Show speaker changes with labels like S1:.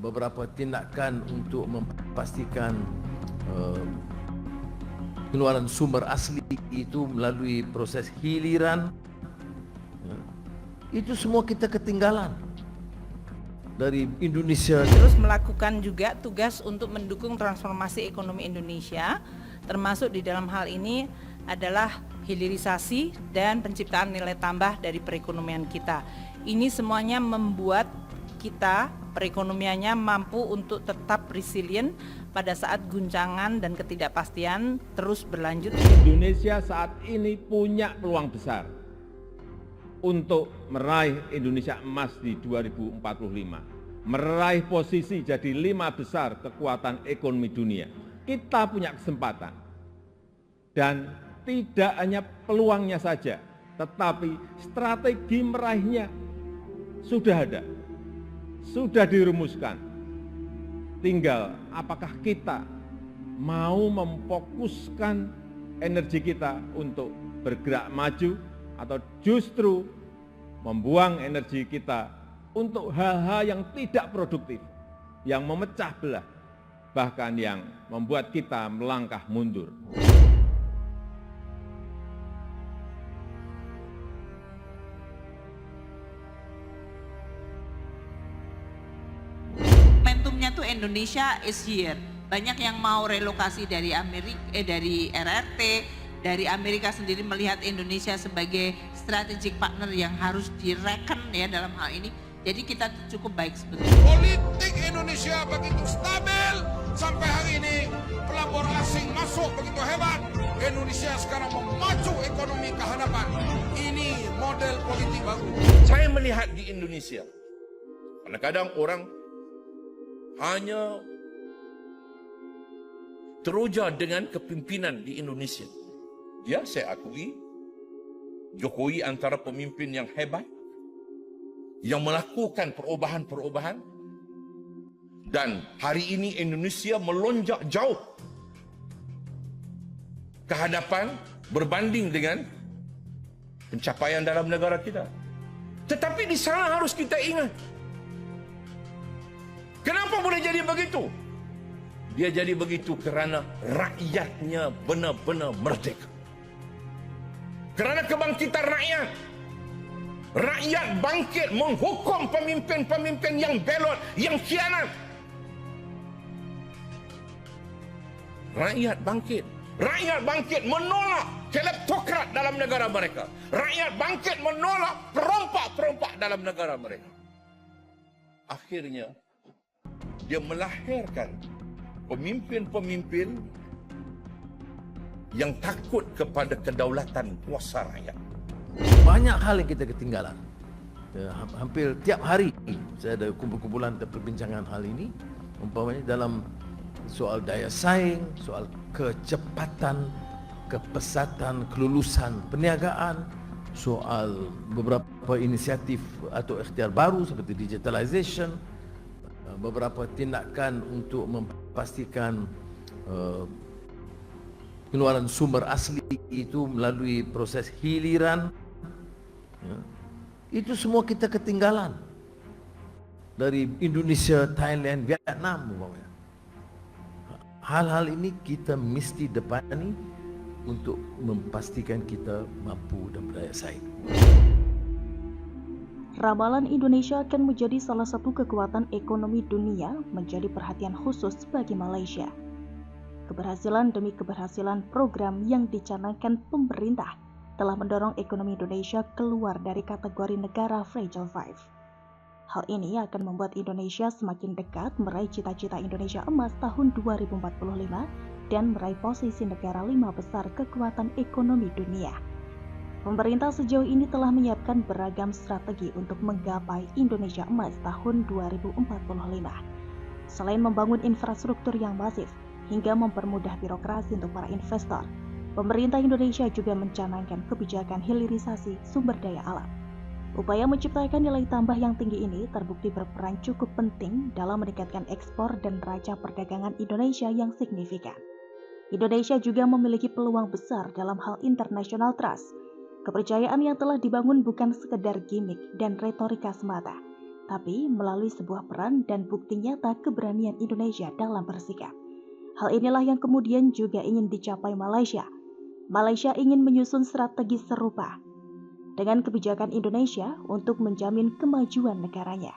S1: beberapa tindakan untuk memastikan pengeluaran sumber asli itu melalui proses hiliran, itu semua kita ketinggalan dari Indonesia.
S2: Terus melakukan juga tugas untuk mendukung transformasi ekonomi Indonesia, termasuk di dalam hal ini adalah hilirisasi dan penciptaan nilai tambah dari perekonomian kita. Ini semuanya membuat kita perekonomiannya mampu untuk tetap resilient pada saat guncangan dan ketidakpastian terus berlanjut.
S3: Indonesia saat ini punya peluang besar untuk meraih Indonesia emas di 2045, meraih posisi jadi 5 besar kekuatan ekonomi dunia. Kita punya kesempatan, dan tidak hanya peluangnya saja, tetapi strategi meraihnya sudah ada, sudah dirumuskan. Tinggal apakah kita mau memfokuskan energi kita untuk bergerak maju, atau justru membuang energi kita untuk hal-hal yang tidak produktif, yang memecah belah, bahkan yang membuat kita melangkah mundur.
S4: Momentumnya tuh Indonesia is here. Banyak yang mau relokasi dari dari RRT, dari Amerika sendiri melihat Indonesia sebagai strategic partner yang harus direken ya dalam hal ini. Jadi kita cukup baik sebetulnya.
S5: Politik Indonesia begitu stabil sampai hari ini, pelabur asing masuk begitu hebat. Indonesia sekarang memacu ekonomi ke hadapan. Ini model politik baru. Saya melihat di Indonesia, kadang-kadang orang hanya teroja dengan kepimpinan di Indonesia. Ya, saya akui, Jokowi antara pemimpin yang hebat, yang melakukan perubahan-perubahan, dan hari ini Indonesia melonjak jauh ke hadapan berbanding dengan pencapaian dalam negara kita. Tetapi di sana harus kita ingat, kenapa boleh jadi begitu? Dia jadi begitu kerana rakyatnya benar-benar merdeka. Kerana kebangkitan rakyat. Rakyat bangkit menghukum pemimpin-pemimpin yang belot, yang khianat. Rakyat bangkit. Rakyat bangkit menolak kleptokrat dalam negara mereka. Rakyat bangkit menolak perompak-perompak dalam negara mereka. Akhirnya, dia melahirkan pemimpin-pemimpin yang takut kepada kedaulatan kuasa rakyat.
S1: Banyak hal yang kita ketinggalan. Hampir tiap hari saya ada kumpulan perbincangan hal ini, umpamanya dalam soal daya saing, soal kecepatan, kepesatan, kelulusan perniagaan, soal beberapa inisiatif atau ikhtiar baru seperti digitalization, beberapa tindakan untuk memastikan pengeluaran sumber asli itu melalui proses hiliran, itu semua kita ketinggalan dari Indonesia, Thailand, Vietnam umpamanya. Hal-hal ini kita mesti depani untuk memastikan kita mampu dan berdaya saing.
S6: Ramalan Indonesia akan menjadi salah satu kekuatan ekonomi dunia menjadi perhatian khusus bagi Malaysia. Keberhasilan demi keberhasilan program yang dicanangkan pemerintah telah mendorong ekonomi Indonesia keluar dari kategori negara Fragile Five. Hal ini akan membuat Indonesia semakin dekat meraih cita-cita Indonesia Emas tahun 2045 dan meraih posisi negara 5 besar kekuatan ekonomi dunia. Pemerintah sejauh ini telah menyiapkan beragam strategi untuk menggapai Indonesia Emas tahun 2045. Selain membangun infrastruktur yang masif hingga mempermudah birokrasi untuk para investor, pemerintah Indonesia juga mencanangkan kebijakan hilirisasi sumber daya alam. Upaya menciptakan nilai tambah yang tinggi ini terbukti berperan cukup penting dalam meningkatkan ekspor dan neraca perdagangan Indonesia yang signifikan. Indonesia juga memiliki peluang besar dalam hal international trust. Kepercayaan yang telah dibangun bukan sekedar gimmick dan retorika semata, tapi melalui sebuah peran dan bukti nyata keberanian Indonesia dalam bersikap. Hal inilah yang kemudian juga ingin dicapai Malaysia. Malaysia ingin menyusun strategi serupa dengan kebijakan Indonesia untuk menjamin kemajuan negaranya.